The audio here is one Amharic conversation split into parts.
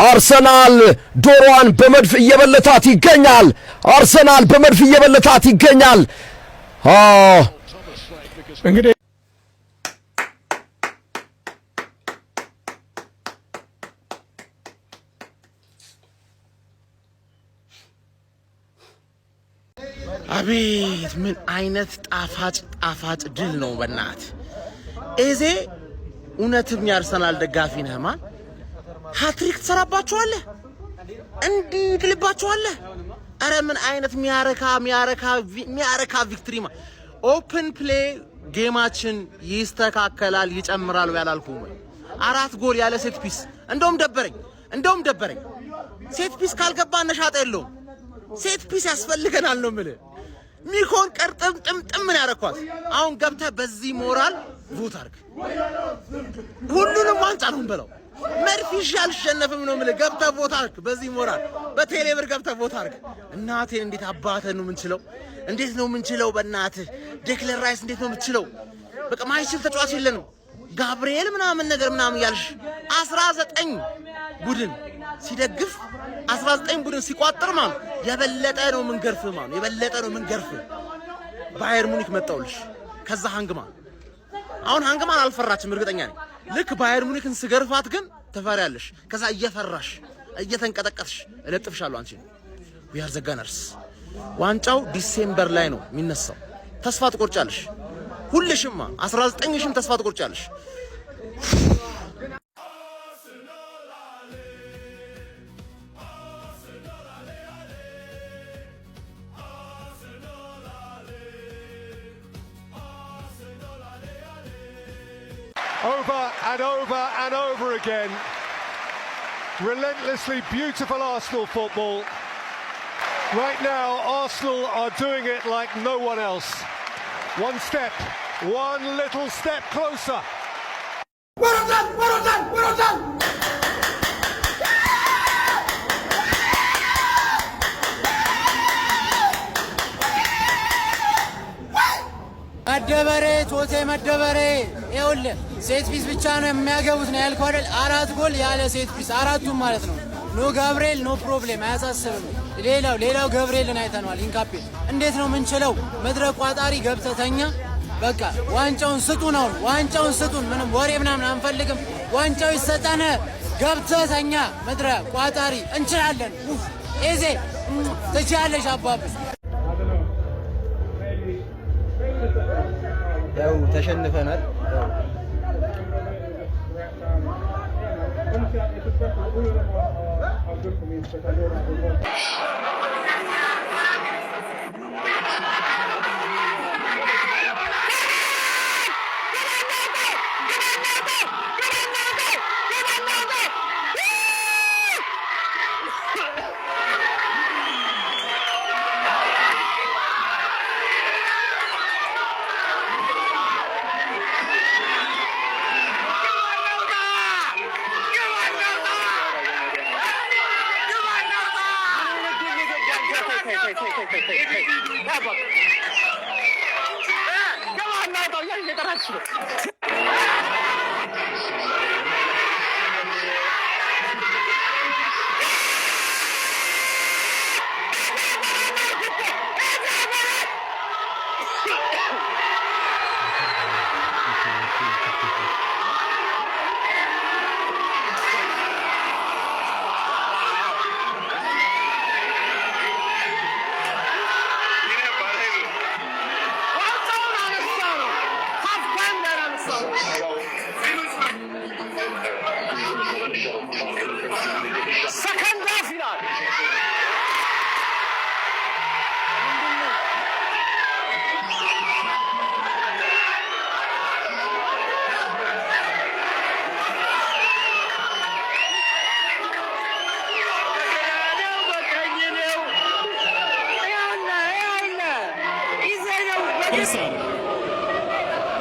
አርሰናል ዶሮዋን በመድፍ እየበለታት ይገኛል። አርሰናል በመድፍ እየበለታት ይገኛል። እንግዲህ አቤት ምን አይነት ጣፋጭ ድል ነው በእናት ኤዜ። እውነትም የአርሰናል ደጋፊ ነህ ማን? ሃትሪክ ትሰራባቸዋለህ፣ እንዲህ ትልባቸዋለህ። አረ ምን አይነት ሚያረካ ቪክትሪ ማ ኦፕን ፕሌይ ጌማችን ይስተካከላል ይጨምራል ያላልኩም ወይ? 4 ጎል ያለ ሴት ፒስ እንደውም ደበረኝ። ሴት ፒስ ካልገባ ነሻጣ የለውም። ሴት ፒስ ያስፈልገናል ነው የምልህ። ሚኮን ቀርጥም ጥምጥም ምን ያረኳት። አሁን ገብተህ በዚህ ሞራል ቮት አድርግ። ሁሉንም ዋንጫ ነው እንበለው። መርፊሽ አልሸነፍም ነው የምልህ። ገብተህ ቮት አድርግ በዚህ ሞራል። በቴሌብር ገብተህ ቮት አድርግ። እናቴን እንዴት አባተህ ነው የምንችለው? እንዴት ነው የምንችለው? በእናትህ ዴክለር ራይስ እንዴት ነው የምትችለው? በቃ ማይችል ተጫዋች የለንም። ጋብርኤል ምናምን ያልሽ 19 ቡድን ሲደግፍ 19 ቡድን ሲቋጥር ማለት የበለጠ ነው ምንገርፍ። ባየር ሙኒክ መጣውልሽ። ከዛ ሃንግማን አሁን ሃንግማን አልፈራችም እርግጠኛ ነኝ። ልክ ባየር ሙኒክን ስገርፋት ግን ትፈሪያለሽ። ከዛ እየፈራሽ እየተንቀጠቀጥሽ እለጥፍሻለሁ አንቺ። we are the gunners። ዋንጫው ዲሴምበር ላይ ነው የሚነሳው። ተስፋ ትቆርጫለሽ ሁልሽማ 19ሽም ተስፋ ትቆርጫለሽ። Over and over and over again. Relentlessly beautiful Arsenal football. Right now, Arsenal are doing it like no one else. One little step closer. Well done! መደበሬ ይኸውልህ ሴት ፒስ ብቻ ነው የሚያገቡት ነው ያልከው አይደል? 4 ጎል ያለ ሴት ፒስ 4ቱም ማለት ነው። ኖ ጋብርኤል ኖ ፕሮብሌም አያሳስብም። ሌላው ገብርኤልን አይተነዋል። ኢንካፔ እንዴት ነው ምንችለው? መድረክ ቋጣሪ ገብተተኛ በቃ ዋንጫውን ስጡን። ምንም ወሬ ምናምን አንፈልግም። ዋንጫው ይሰጠን። ገብተተኛ መድረክ ቋጣሪ እንችላለን። ኤዜ ትችያለሽ አባብስ። ያው ተሸንፈናል።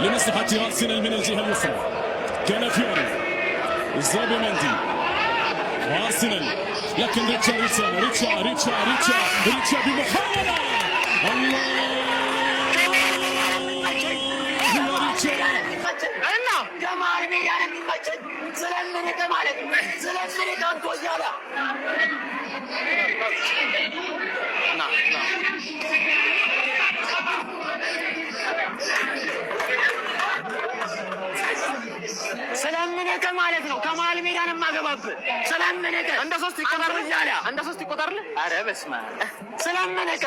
لمصلحة أرسنال من الجهة اليسرى كان فيوري زوبيميندي وأرسنال لكن ريتشا بمحاولة الله يا ريتشا ስለምንቀ ማለት ነው ስለምንቀ አንተ ወያላ ና ስለምንቀ ማለት ነው ከመሀል ሜዳን ማገባብ ስለምንቀ እንደ ሶስት ይቆጠርልህ አረ በስመ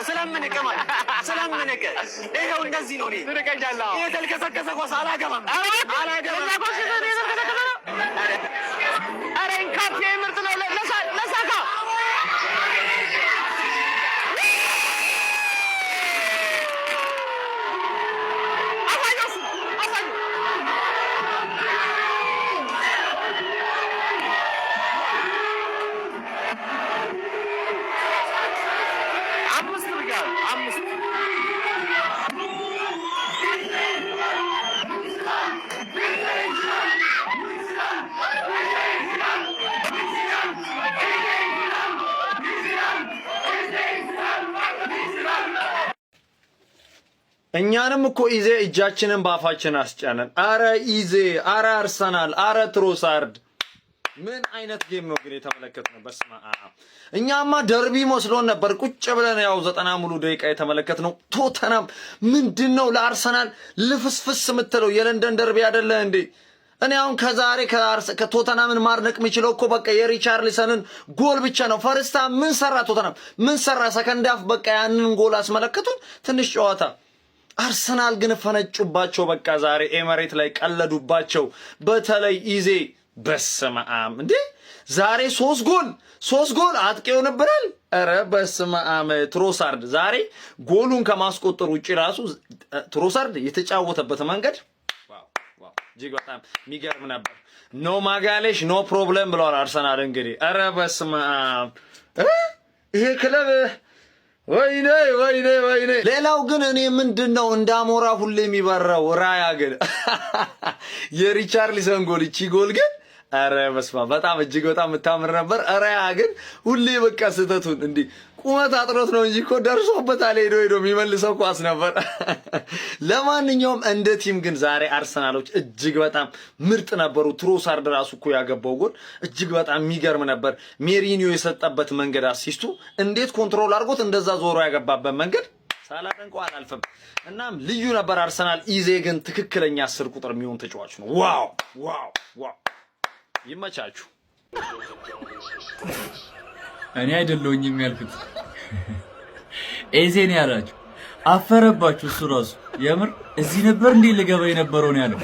ስለምንቀ ማለት ስለምንቀ ይሄው እንደዚህ ነው ትርቀኛለህ ይሄ ተልከሰከሰ ኳስ አላገባም አረ እንካፔ ምርጥ ነው ለሳካ እኛንም እኮ ኢዜ እጃችንን ባፋችን አስጫነን። አረ ኢዜ፣ አረ አርሰናል፣ አረ ትሮሳርድ ምን አይነት ጌም ነው ግን የተመለከትነው? በስመ አብ። እኛማ ደርቢ መስሎን ነበር ቁጭ ብለን ያው 90 ሙሉ ደቂቃ የተመለከትነው። ቶተናም ምንድነው ለአርሰናል ልፍስፍስ የምትለው? የለንደን ደርቢ አይደለ እንዴ? እኔ አሁን ከዛሬ ከቶተናምን ማርነቅ የሚችለው እኮ በቃ የሪቻርሊሰንን ጎል ብቻ ነው። ፈርስታ ምን ሰራ ቶተናም? ምን ሰራ? ሰከንድ ሃፍ በቃ ያንን ጎል አስመለከቱን ትንሽ ጨዋታ። አርሰናል ግን ፈነጩባቸው። በቃ ዛሬ ኤመሬት ላይ ቀለዱባቸው። በተለይ ኢዜ በስመ አብ እንዴ! ዛሬ 3 ጎል አጥቂው ነበራል። አረ በስመ አብ። ትሮሳርድ ዛሬ ጎሉን ከማስቆጠር ውጪ ራሱ ትሮሳርድ የተጫወተበት መንገድ ዋው እጅግ በጣም የሚገርም ነበር። ኖ ማጋሌሽ ኖ ፕሮብለም ብለዋል አርሰናል። እንግዲህ አረ በስመ አብ ይሄ ክለብ ወይኔ። ሌላው ግን እኔ ምንድነው እንዳሞራ ሁሌ የሚበራው ራያ ግን የሪቻርሊሰን ጎል እቺ ጎል ግን አረ በስመ አብ በጣም እጅግ በጣም የምታምር ነበር። ራያ ግን ሁሌ በቃ ስህተቱን እንዲህ ቁመት አጥሮት ነው እንጂ እኮ ደርሶበታል። ሄዶ የሚመልሰው ኳስ ነበር። ለማንኛውም እንደ ቲም ግን ዛሬ አርሰናሎች እጅግ በጣም ምርጥ ነበሩ። ትሮሳርድ ራሱ እኮ ያገባው ጎል እጅግ በጣም የሚገርም ነበር። ሜሪኒዮ የሰጠበት መንገድ አሲስቱ እንዴት ኮንትሮል አድርጎት እንደዛ ዞሮ ያገባበት መንገድ ሳላደንቀው አላልፍም። እናም ልዩ ነበር አርሰናል። ኢዜ ግን ትክክለኛ 10 ቁጥር የሚሆን ተጫዋች ነው። ዋው ይመቻችሁ። እኔ አይደለሁኝም ያልኩት ኤዜን ያላችሁ አፈረባችሁ። እሱ ራሱ የምር እዚህ ነበር እንዴ ልገባ የነበረው ነው ያለው።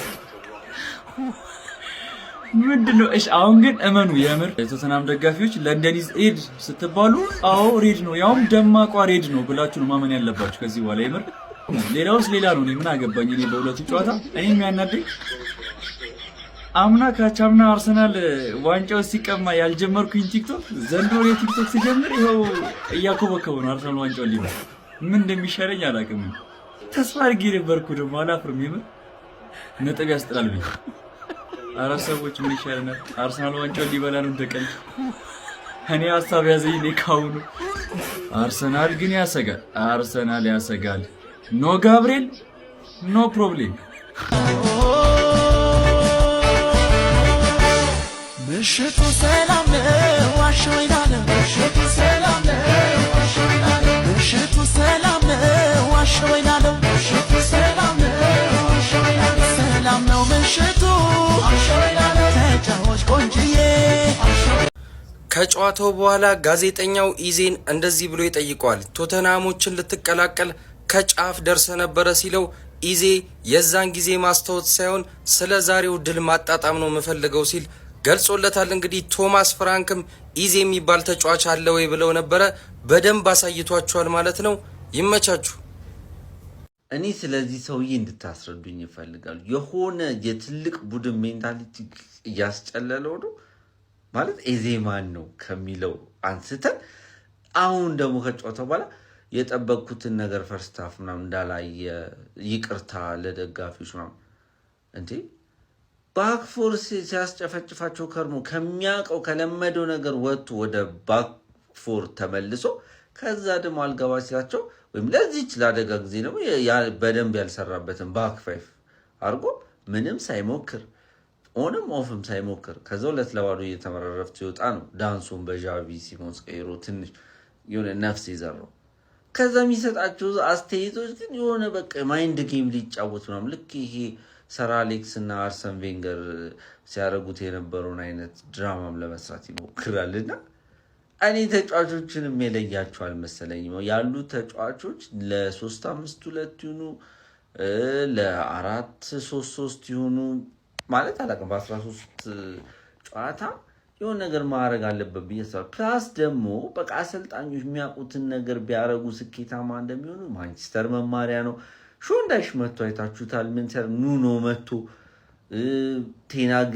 ምንድነው? እሺ አሁን ግን እመኑ፣ የምር የቶተናም ደጋፊዎች ለንደን ኢዝ ሬድ ስትባሉ አዎ ሬድ ነው፣ ያውም ደማቋ ሬድ ነው ብላችሁ ነው ማመን ያለባችሁ ከዚህ በኋላ። የምር ሌላውስ ሌላ ነው። እኔ ምን አገባኝ? እኔ በሁለቱ ጨዋታ እኔ የሚያናደኝ አምና ካቻምና አርሰናል ዋንጫው ሲቀማ ያልጀመርኩኝ ቲክቶክ ዘንድሮ የቲክቶክ ሲጀምር ይኸው እያኮበከበ ነው አርሰናል ዋንጫው ሊበላ። ምን እንደሚሻለኝ አላውቅም። ተስፋ አድርጌ ነበርኩ ደግሞ አላፍርም። የምር ነጥብ ያስጥላል ብዬ አራት ሰዎች ምን ይሻለናል? አርሰናል ዋንጫው ሊበላ ነው እንደቀል እኔ ሀሳብ ያዘኝ። እኔ ካሁኑ አርሰናል ግን ያሰጋል። አርሰናል ያሰጋል። ኖ ጋብሪኤል ኖ ፕሮብሌም። ምሽቱ ሰላም ነው ዋሾይናለ ምሽቱ ሰላም ነው ዋሾይናለ ምሽቱ ሰላም ነው ዋሾይናለ ምሽቱ ሰላም ነው ዋሾይናለ ሰላም ነው ምሽቱ ዋሾይናለ ተጫዋች ቆንጅዬ። ከጨዋታው በኋላ ጋዜጠኛው ኢዜን እንደዚህ ብሎ ይጠይቀዋል። ቶተናሞችን ልትቀላቀል ከጫፍ ደርሰ ነበረ ሲለው ኢዜ የዛን ጊዜ ማስታወት ሳይሆን ስለ ዛሬው ድል ማጣጣም ነው የምፈልገው ሲል ገልጾለታል። እንግዲህ ቶማስ ፍራንክም ኢዜ የሚባል ተጫዋች አለ ወይ ብለው ነበረ። በደንብ አሳይቷቸዋል ማለት ነው። ይመቻችሁ። እኔ ስለዚህ ሰውዬ እንድታስረዱኝ ይፈልጋሉ። የሆነ የትልቅ ቡድን ሜንታሊቲ እያስጨለለው ነው ማለት ኢዜ ማን ነው ከሚለው አንስተን አሁን ደግሞ ከጨዋታው በኋላ የጠበቅኩትን ነገር ፈርስት ሃፍ ምናምን እንዳላየ ይቅርታ ለደጋፊዎች ምናምን እንዴ ባክፎር ሲያስጨፈጭፋቸው ከርሞ ከሚያውቀው ከለመደው ነገር ወጥቶ ወደ ባክፎር ተመልሶ ከዛ ደግሞ አልገባ ሲላቸው ወይም ለዚች ለአደጋ ጊዜ ደግሞ በደንብ ያልሰራበትን ባክ ፋይፍ አድርጎ ምንም ሳይሞክር ኦንም ኦፍም ሳይሞክር ከዛው ለትለዋዶ እየተመረረፍት ሲወጣ ነው ዳንሱን በዣቪ ሲሞንስ ቀይሮ ትንሽ የሆነ ነፍስ ይዘራው። ከዛ የሚሰጣቸው አስተያየቶች ግን የሆነ በቃ ማይንድ ጌም ሊጫወት ነው። ልክ ይሄ ሰር አሌክስ እና አርሰን ቬንገር ሲያደርጉት የነበረውን አይነት ድራማም ለመስራት ይሞክራልና እኔ ተጫዋቾችንም የለያቸው አልመሰለኝም። ያሉ ተጫዋቾች ለ3-5-2 ይሁኑ ለ4-3-3 ይሁኑ ማለት አላውቅም። በ13 ጨዋታ የሆነ ነገር ማድረግ አለበት ብዬ አስባለሁ። ፕላስ ደግሞ በቃ አሰልጣኞች የሚያውቁትን ነገር ቢያደርጉ ስኬታማ እንደሚሆኑ ማንቸስተር መማሪያ ነው። ሾንዳይሽ መጥቶ አይታችሁታል። ምንሰር ኑኖ መጥቶ ቴናግ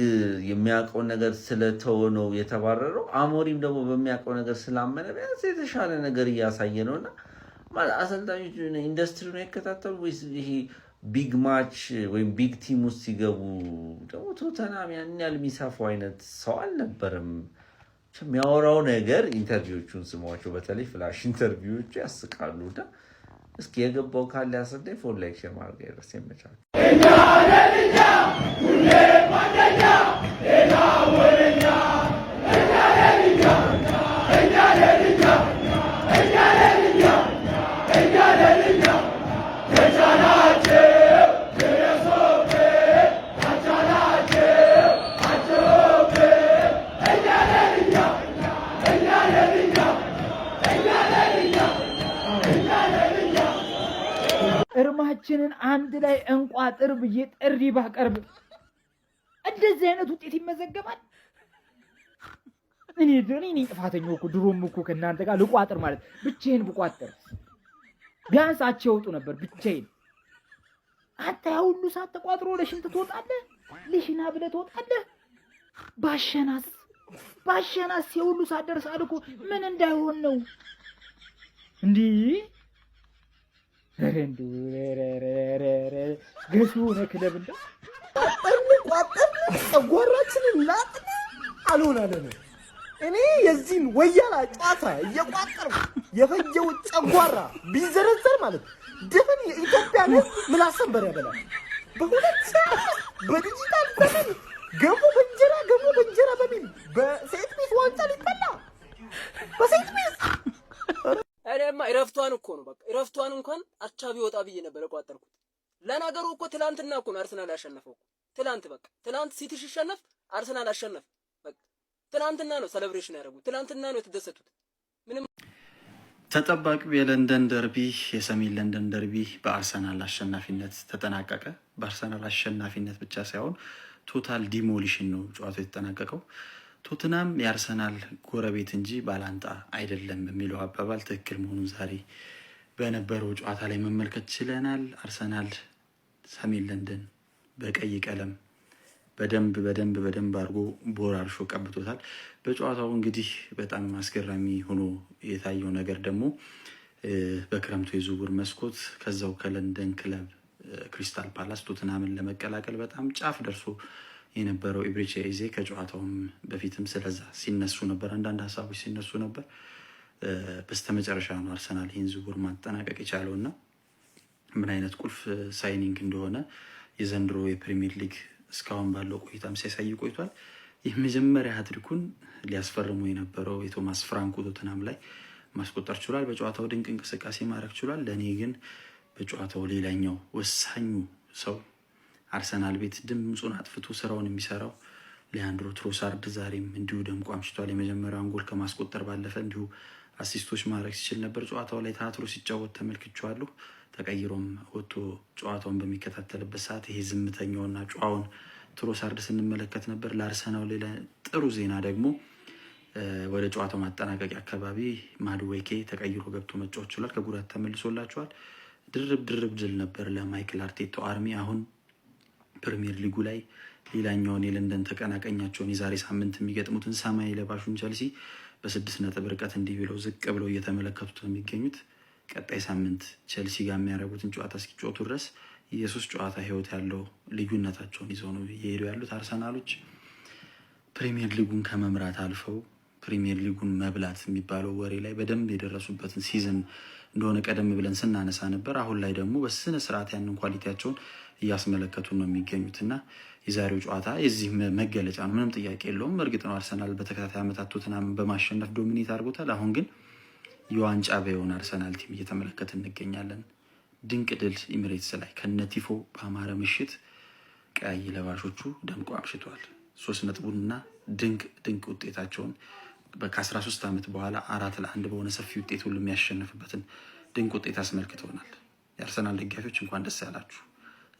የሚያውቀውን ነገር ስለተወ ነው የተባረረው። አሞሪም ደግሞ በሚያውቀው ነገር ስላመነ ቢያንስ የተሻለ ነገር እያሳየ ነውና ማለት አሰልጣኞች ኢንዱስትሪ ነው ይከታተሉ ወይስ ይሄ ቢግ ማች ወይም ቢግ ቲም ውስጥ ሲገቡ ደግሞ ቶተናም ያን ያህል የሚሰፋው አይነት ሰው አልነበረም። የሚያወራው ነገር ኢንተርቪዎቹን ስሟቸው፣ በተለይ ፍላሽ ኢንተርቪዎቹ ያስቃሉና እስኪ የገባው ካለ ያሰደኝ ፎር ላይክ ሼር ማድረግ አይረስ ይመቻል። እርማችንን አንድ ላይ እንቋጥር ብዬ ጥሪ ባቀርብ እንደዚህ አይነት ውጤት ይመዘገባል? እኔ ጥፋተኛው እኮ ድሮም እኮ ከእናንተ ጋር ልቋጥር ማለት ብቻዬን ብቋጥር ቢያንስ አቻ ይወጡ ነበር ብቻዬን። አንተ ያ ሁሉ ሰዓት ተቋጥሮ ለሽንት ትወጣለህ፣ ለሽና ብለህ ትወጣለህ። ባሸናስ የሁሉ ሰዓት ደርሳል እኮ ምን እንዳይሆን ነው እንዲህ ረንዱ ገሱ ነክለብ እንደ ቋጠን ጸጓራችንን ላጥን አልሆናለን። እኔ የዚህን ወያላ ጨዋታ እየቋጠር የፈጀው ጸጓራ ቢዘረዘር ማለት ድፍን የኢትዮጵያን ሕዝብ ምላሰንበር ያበላል። በሁለት ሰዓት በዲጂታል ዘመን ገሞ በእንጀራ በሚል በሴት ቤት ዋንጫ ሊበላ በሴት ቤት እኔማ እረፍቷን እኮ ነው በቃ እረፍቷን እንኳን አቻ ቢወጣ ብዬ ነበር ቋጠርኩት። ለነገሩ እኮ ትላንትና እኮ ነው አርሰናል ያሸነፈው። ትላንት ሲቲ ሲሸነፍ አርሰናል አሸነፈ። በቃ ትላንትና ነው ሴሌብሬሽን ያደረጉት፣ ትላንትና ነው የተደሰቱት። ምንም ተጠባቂው የለንደን ደርቢ የሰሜን ለንደን ደርቢ በአርሰናል አሸናፊነት ተጠናቀቀ። በአርሰናል አሸናፊነት ብቻ ሳይሆን ቶታል ዲሞሊሽን ነው ጨዋታው የተጠናቀቀው። ቶትናም የአርሰናል ጎረቤት እንጂ ባላንጣ አይደለም የሚለው አባባል ትክክል መሆኑን ዛሬ በነበረው ጨዋታ ላይ መመልከት ችለናል። አርሰናል ሰሜን ለንደን በቀይ ቀለም በደንብ አድርጎ ቦራርሾ ቀብቶታል። በጨዋታው እንግዲህ በጣም አስገራሚ ሆኖ የታየው ነገር ደግሞ በክረምቱ የዝውውር መስኮት ከዛው ከለንደን ክለብ ክሪስታል ፓላስ ቶትናምን ለመቀላቀል በጣም ጫፍ ደርሶ የነበረው ኢብሪቼ ኤዜ ከጨዋታውም በፊትም ስለዛ ሲነሱ ነበር፣ አንዳንድ ሀሳቦች ሲነሱ ነበር። በስተመጨረሻ ነው አርሰናል ይህን ዝውውር ማጠናቀቅ የቻለውና ምን አይነት ቁልፍ ሳይኒንግ እንደሆነ የዘንድሮ የፕሪሚየር ሊግ እስካሁን ባለው ቆይታም ሲያሳይ ቆይቷል። የመጀመሪያ ሀትሪኩን ሊያስፈርሙ የነበረው የቶማስ ፍራንኮ ቶተንሃም ላይ ማስቆጠር ችሏል። በጨዋታው ድንቅ እንቅስቃሴ ማድረግ ችሏል። ለእኔ ግን በጨዋታው ሌላኛው ወሳኙ ሰው አርሰናል ቤት ድምፁን አጥፍቶ ስራውን የሚሰራው ሊያንድሮ ትሮሳርድ ዛሬም እንዲሁ ደምቆ አምሽቷል። የመጀመሪያውን ጎል ከማስቆጠር ባለፈ እንዲሁ አሲስቶች ማድረግ ሲችል ነበር። ጨዋታው ላይ ታትሮ ሲጫወት ተመልክቼዋለሁ። ተቀይሮም ወጥቶ ጨዋታውን በሚከታተልበት ሰዓት ይሄ ዝምተኛውና ጨዋውን ትሮሳርድ ስንመለከት ነበር። ለአርሰናል ሌላ ጥሩ ዜና ደግሞ ወደ ጨዋታው ማጠናቀቂያ አካባቢ ማድዌኬ ተቀይሮ ገብቶ መጫወት ችሏል። ከጉዳት ተመልሶላቸዋል። ድርብ ድል ነበር ለማይክል አርቴታው አርሚ። አሁን ፕሪሚየር ሊጉ ላይ ሌላኛውን የለንደን ተቀናቃኛቸውን የዛሬ ሳምንት የሚገጥሙትን ሰማይ ለባሹን ቸልሲ በ6 ነጥብ ርቀት እንዲህ ብለው ዝቅ ብለው እየተመለከቱት ነው የሚገኙት። ቀጣይ ሳምንት ቸልሲ ጋር የሚያደርጉትን ጨዋታ እስኪጫወቱ ድረስ የ3 ጨዋታ ህይወት ያለው ልዩነታቸውን ይዘው ነው እየሄዱ ያሉት። አርሰናሎች ፕሪሚየር ሊጉን ከመምራት አልፈው ፕሪሚየር ሊጉን መብላት የሚባለው ወሬ ላይ በደንብ የደረሱበትን ሲዝን እንደሆነ ቀደም ብለን ስናነሳ ነበር። አሁን ላይ ደግሞ በስነ ስርዓት ያንን ኳሊቲያቸውን እያስመለከቱ ነው የሚገኙት እና የዛሬው ጨዋታ የዚህ መገለጫ ነው። ምንም ጥያቄ የለውም። እርግጥ ነው አርሰናል በተከታታይ ዓመታት ቶተንሃምን በማሸነፍ ዶሚኔት አድርጎታል። አሁን ግን የዋንጫ በየሆነ አርሰናል ቲም እየተመለከትን እንገኛለን። ድንቅ ድል ኢሚሬትስ ላይ ከነቲፎ በአማረ ምሽት ቀይ ለባሾቹ ደምቆ አምሽቷል። 3 ነጥቡንና ድንቅ ውጤታቸውን ከ13 ዓመት በኋላ 4-1 በሆነ ሰፊ ውጤት ሁሉ የሚያሸንፍበትን ድንቅ ውጤት አስመልክተውናል። የአርሰናል ደጋፊዎች እንኳን ደስ ያላችሁ።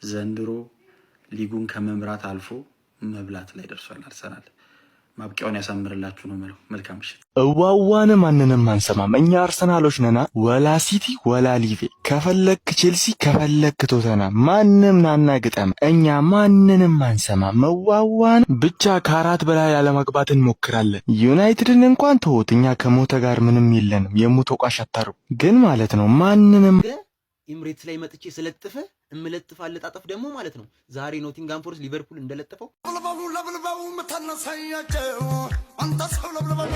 ዘንድሮ ሊጉን ከመምራት አልፎ መብላት ላይ ደርሷል አርሰናል። ማብቂያውን ያሳምርላችሁ ነው ማለት። መልካም ምሽት። እዋዋን ማንንም አንሰማም። እኛ አርሰናሎች ነና ወላ ሲቲ ወላ ሊቬ፣ ከፈለክ ቼልሲ ከፈለክ ቶተንሃም፣ ማንም ናና ግጠም። እኛ ማንንም አንሰማም። እዋዋን ብቻ ከ4 በላይ ያለመግባት እንሞክራለን። ዩናይትድን እንኳን ተውት፣ እኛ ከሞተ ጋር ምንም የለንም። የሞተ ቋሽ አታሩ ግን ማለት ነው ማንንም ኢምሬትስ ላይ መጥቼ ስለጥፈ እምለጥፍ አለጣጠፍ ደግሞ ማለት ነው። ዛሬ ኖቲንጋም ፎረስት ሊቨርፑል እንደለጠፈው ለብልባው መተነሳያቸው አንተ ሰው ለብልባው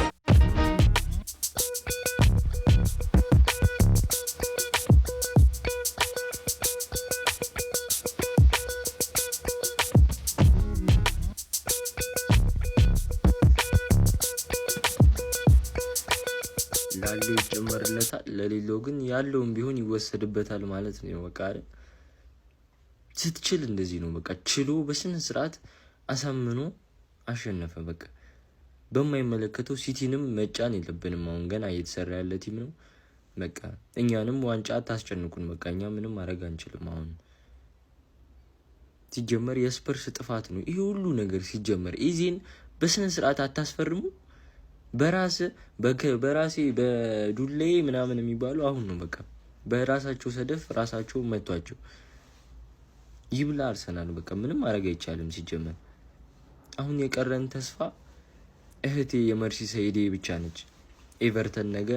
ላለው ይጨመርለታል፣ ለሌለው ግን ያለውም ቢሆን ይወሰድበታል ማለት ነው። በቃ ስትችል እንደዚህ ነው። በቃ ችሎ በስነ ስርዓት አሳምኖ አሸነፈ። በቃ በማይመለከተው ሲቲንም መጫን የለብንም። አሁን ገና እየተሰራ ያለ ቲም ነው። በቃ እኛንም ዋንጫ አታስጨንቁን። በቃ እኛ ምንም ማድረግ አንችልም። አሁን ሲጀመር የስፐርስ ጥፋት ነው ይሄ ሁሉ ነገር ሲጀመር። ኢዜን በስነ ስርዓት አታስፈርሙ። በራሴ በዱሌ ምናምን የሚባሉ አሁን ነው። በቃ በራሳቸው ሰደፍ ራሳቸው መቷቸው። ይብላ አርሰናል። በቃ ምንም ማድረግ አይቻልም። ሲጀመር አሁን የቀረን ተስፋ እህቴ የመርሲሳይዴ ብቻ ነች። ኤቨርተን ነገ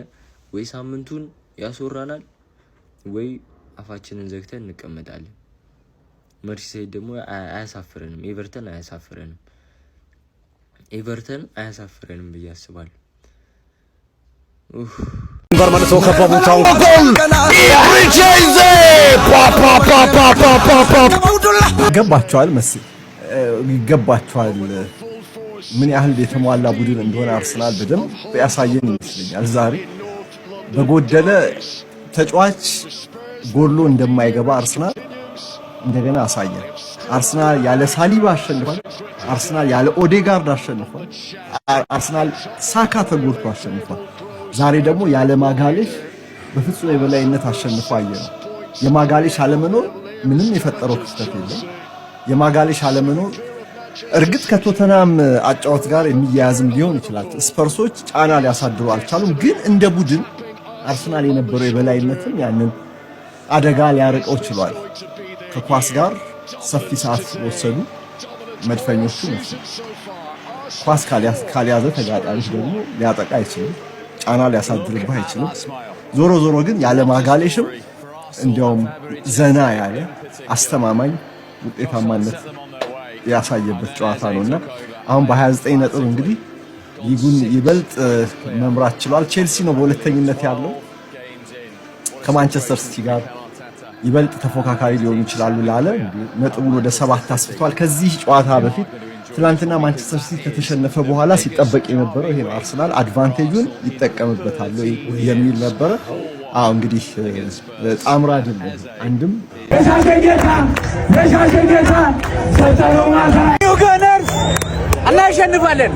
ወይ ሳምንቱን ያስወራናል ወይ አፋችንን ዘግተን እንቀመጣለን። መርሲሳይድ ደግሞ አያሳፍረንም። ኤቨርተን አያሳፍረንም። ኤቨርተን አያሳፍረንም ብዬ አስባለሁ። በርመልሶ ከቦታው ጎል ገባቸዋል መስል ይገባቸዋል። ምን ያህል የተሟላ ቡድን እንደሆነ አርሰናል በደንብ ያሳየን ይመስለኛል። ዛሬ በጎደለ ተጫዋች ጎሎ እንደማይገባ አርሰናል እንደገና አሳየን። አርሰናል ያለ ሳሊባ አሸንፏል። አርሰናል ያለ ኦዴጋርድ አሸንፏል። አርሰናል ሳካ ተጎድቶ አሸንፏል። ዛሬ ደግሞ ያለ ማጋሌሽ በፍጹም የበላይነት አሸንፎ አየነው። የማጋሌሽ አለመኖር ምንም የፈጠረው ክስተት የለም። የማጋሌሽ አለመኖር እርግጥ ከቶተናም አጫወት ጋር የሚያያዝም ሊሆን ይችላል። ስፐርሶች ጫና ሊያሳድሩ አልቻሉም። ግን እንደ ቡድን አርሰናል የነበረው የበላይነትም ያንን አደጋ ሊያርቀው ችሏል። ከኳስ ጋር ሰፊ ሰዓት ስለወሰዱ መድፈኞቹ ኳስ ካልያዘ ተጋጣሚ ደግሞ ሊያጠቃ አይችልም። ጫና ሊያሳድርብህ አይችልም። ዞሮ ዞሮ ግን ያለ ማጋሌሽም እንዲያውም ዘና ያለ አስተማማኝ ውጤታማነት ያሳየበት ጨዋታ ነውና አሁን በ29 ነጥብ እንግዲህ ሊጉን ይበልጥ መምራት ችሏል። ቼልሲ ነው በሁለተኝነት ያለው ከማንቸስተር ሲቲ ጋር ይበልጥ ተፎካካሪ ሊሆኑ ይችላሉ ላለ ነጥቡን ወደ 7 አስፍቷል። ከዚህ ጨዋታ በፊት ትላንትና ማንቸስተር ሲቲ ከተሸነፈ በኋላ ሲጠበቅ የነበረው ይሄ አርሰናል አድቫንቴጁን ይጠቀምበታል የሚል ነበረ። እንግዲህ ጣምራ ድል አንድም እናሸንፋለን።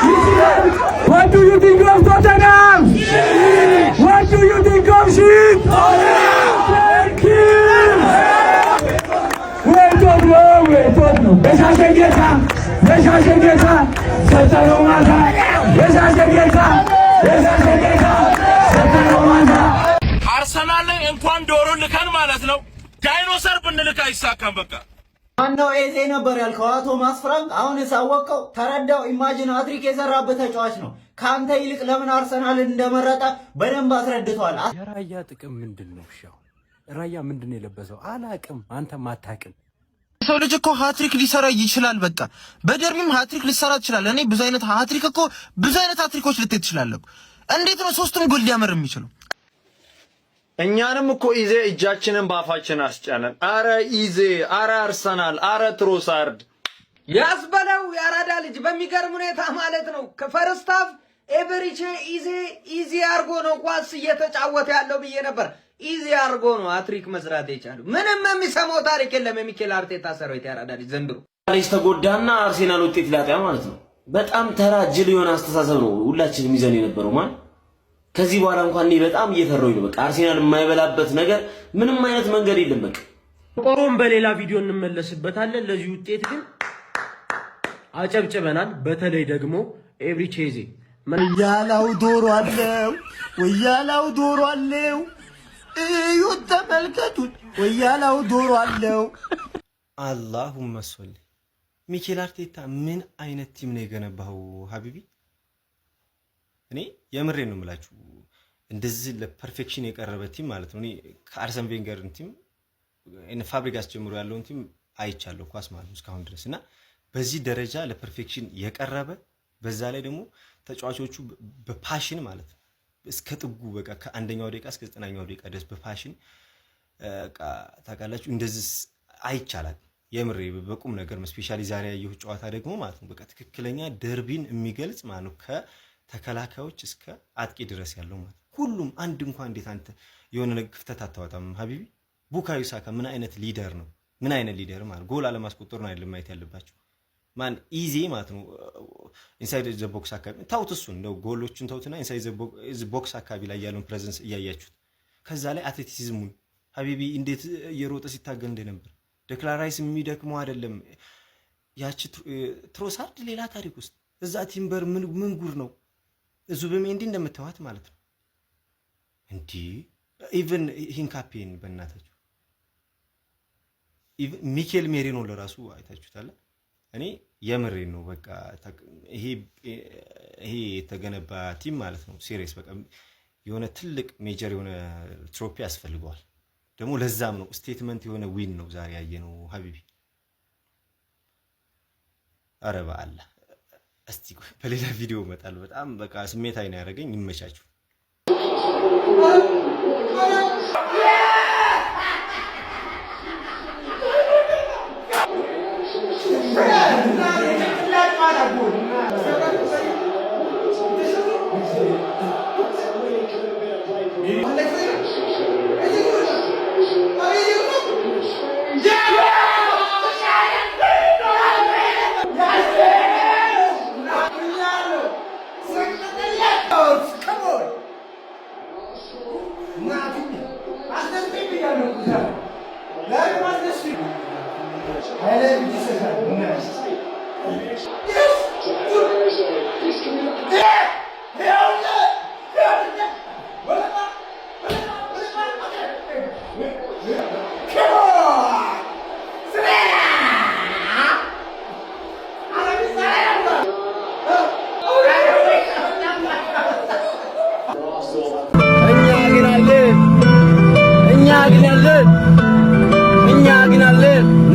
He's What do you think of Tottenham? What do you think of shit? Thank you. Wait on no. Besashegeta. Sataromata. Besashegeta. Sataromata. አርሰናል ላይ እንኳን ዶሮ ልከን ማለት ነው ዳይኖሰር ብንልክ አይሳካም በቃ ማነው ኤዜ ነበር ያልከው? ቶማስ ፍራንክ አሁን የሳወቀው ተረዳው። ኢማጂን ሃትሪክ የሰራበት ተጫዋች ነው። ካንተ ይልቅ ለምን አርሰናልን እንደመረጠ በደንብ አስረድቷል። የራያ ጥቅም ምንድነው? ሻው ራያ ምንድነው የለበሰው? አላቅም። አንተም አታቅም። ሰው ልጅ እኮ ሃትሪክ ሊሰራ ይችላል። በቃ በደርቢም ሃትሪክ ሊሰራ ይችላል። እኔ ብዙ አይነት ሃትሪኮች ልትሄድ ይችላል። እንዴት ነው ሶስቱም ጎል ሊያመር የሚችለው? እኛንም እኮ ኢዜ እጃችንን ባፋችን አስጫነን። አረ ኢዜ፣ አረ አርሰናል፣ አረ ትሮሳርድ ያስበለው ያራዳ ልጅ በሚገርም ሁኔታ ማለት ነው። ከፈርስት ሃፍ ኤቨሪቼ ኢዚ አርጎ ነው ኳስ እየተጫወተ ያለው ብዬ ነበር። ኢዚ አርጎ ነው ሃትሪክ መስራት የቻለው። ምንም የሚሰማው ታሪክ የለም። የሚኬል አርቴታ ሰራዊት ያራዳ ልጅ ዘንድሮ አሪስ ተጎዳና አርሴናል ውጤት ሊያጣ ማለት ነው። በጣም ተራ ጅል የሆነ አስተሳሰብ ነው ሁላችንም ይዘን የነበረው ማለት ከዚህ በኋላ እንኳን እኔ በጣም እየፈራሁኝ ነው። በቃ አርሴናል የማይበላበት ነገር ምንም አይነት መንገድ የለም። በቃ ቆሮም በሌላ ቪዲዮ እንመለስበታለን። ለዚህ ውጤት ግን አጨብጭበናል። በተለይ ደግሞ ኤቭሪቼዜ ወያላው ዶሮ አለው እዩት ተመልከቱት። ወያላው ዶሮ አለው። አላሁመ ሶሊ ሚኬል አርቴታ ምን አይነት ቲም ነው የገነባው ሀቢቢ? እኔ የምሬን ነው የምላችሁ። እንደዚህ ለፐርፌክሽን የቀረበ ቲም ማለት ነው። እኔ ከአርሰን ቬንገርን ቲም እነ ፋብሪጋስ ጀምሮ ያለውን ቲም አይቻለሁ ኳስ ማለት ነው እስካሁን ድረስ እና በዚህ ደረጃ ለፐርፌክሽን የቀረበ በዛ ላይ ደግሞ ተጫዋቾቹ በፓሽን ማለት ነው እስከ ጥጉ በቃ ከአንደኛው ደቂቃ እስከ 9ኛው ደቂቃ ድረስ በፓሽን ታውቃላችሁ እንደዚህ አይቻላል። የምሬ በቁም ነገር ስፔሻሊ ዛሬ ያየሁት ጨዋታ ደግሞ ማለት ነው በቃ ትክክለኛ ደርቢን የሚገልጽ ማለት ነው ከተከላካዮች እስከ አጥቂ ድረስ ያለው ማለት ሁሉም አንድ እንኳን እንዴት አንተ የሆነ ክፍተት አታወጣም ሀቢቢ? ቡካዮ ሳካ ምን አይነት ሊደር ነው? ምን አይነት ሊደር ማለት ጎል አለማስቆጠር ነው አይደለም ማየት ያለባችሁ ማን ኢዚ ማለት ነው ኢንሳይድ ዘ ቦክስ አካባቢ ታውት እሱን ነው ጎሎቹን ታውትና ኢንሳይድ ዘ ቦክስ አካባቢ ላይ ያለውን ፕሬዘንስ እያያችሁት ከዛ ላይ አትሌቲዝሙን ሀቢቢ እንዴት እየሮጠ ሲታገል እንደነበር ዴክላራይስ የሚደክመው አይደለም። ያቺ ትሮሳርድ ሌላ ታሪክ ውስጥ እዛ ቲምበር ምን ጉር ነው ዙቢሜንዲ እንደምታዋት ማለት ነው እንዴ ኢቭን ሂንካፔን በእናታችሁ ኢቭን ሚኬል ሜሪኖ ለራሱ አይታችሁታል። እኔ የምሬን ነው በቃ ይሄ የተገነባ ቲም ማለት ነው ሲሪየስ በቃ የሆነ ትልቅ ሜጀር የሆነ ትሮፊ ያስፈልገዋል። ደግሞ ለዛም ነው ስቴትመንት የሆነ ዊን ነው ዛሬ ያየነው ሀቢቢ። አረ በአላህ እስቲ በሌላ ቪዲዮ እመጣለሁ። በጣም በቃ ስሜታዊ ነው ያደረገኝ። ይመቻችሁ።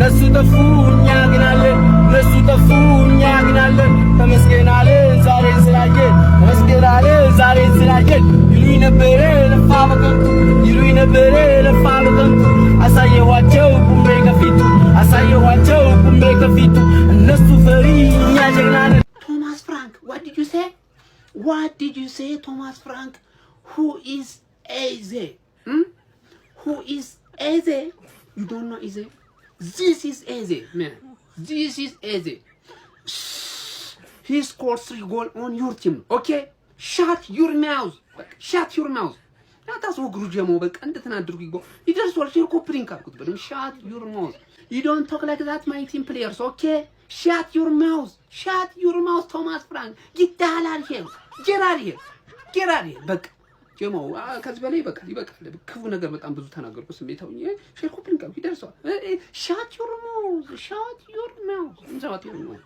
እነሱ ጠፉ እኛ ግን አለን፣ እነሱ ጠፉ እኛ ግን አለን። ተመስገን አለ ዛሬ ስላየን፣ ተመስገን አለ ዛሬ ስላየን። ይሉኝ ነበረ ለፋ በከንቱ፣ ይሉኝ ነበረ ለፋ በከንቱ። አሳየኋቸው ቁሜ ከፊቱ፣ አሳየኋቸው ቁሜ ከፊቱ። እነሱ ፈሪ እኛ ጀግና ነን። ቶማስ ፍራንክ what did you say? What did you say, Thomas Frank? Who is Eze? Who is Eze? You don't know Eze? This is Eze, man. This is Eze. He scored 3 goals on your team, okay? ሻት ዩር ማውዝ ሻት ዩር ማውዝ አታስወግሩ ጀሞ በቃ እንደተናደርኩ ይደርሷል ሼር ኮፕሊንግ አልኩት በደም ሻት ዩር ማውዝ you don't talk like that my team players okay shut your mouth ቶማስ ፍራንክ ይታላል here በቃ ጀሞ ከዚህ በላይ ይበቃል ክፉ ነገር በጣም ብዙ ተናገርኩ ስሜታውኝ ሼር ኮፕሊንግ አልኩት ይደርሷል shut your mouth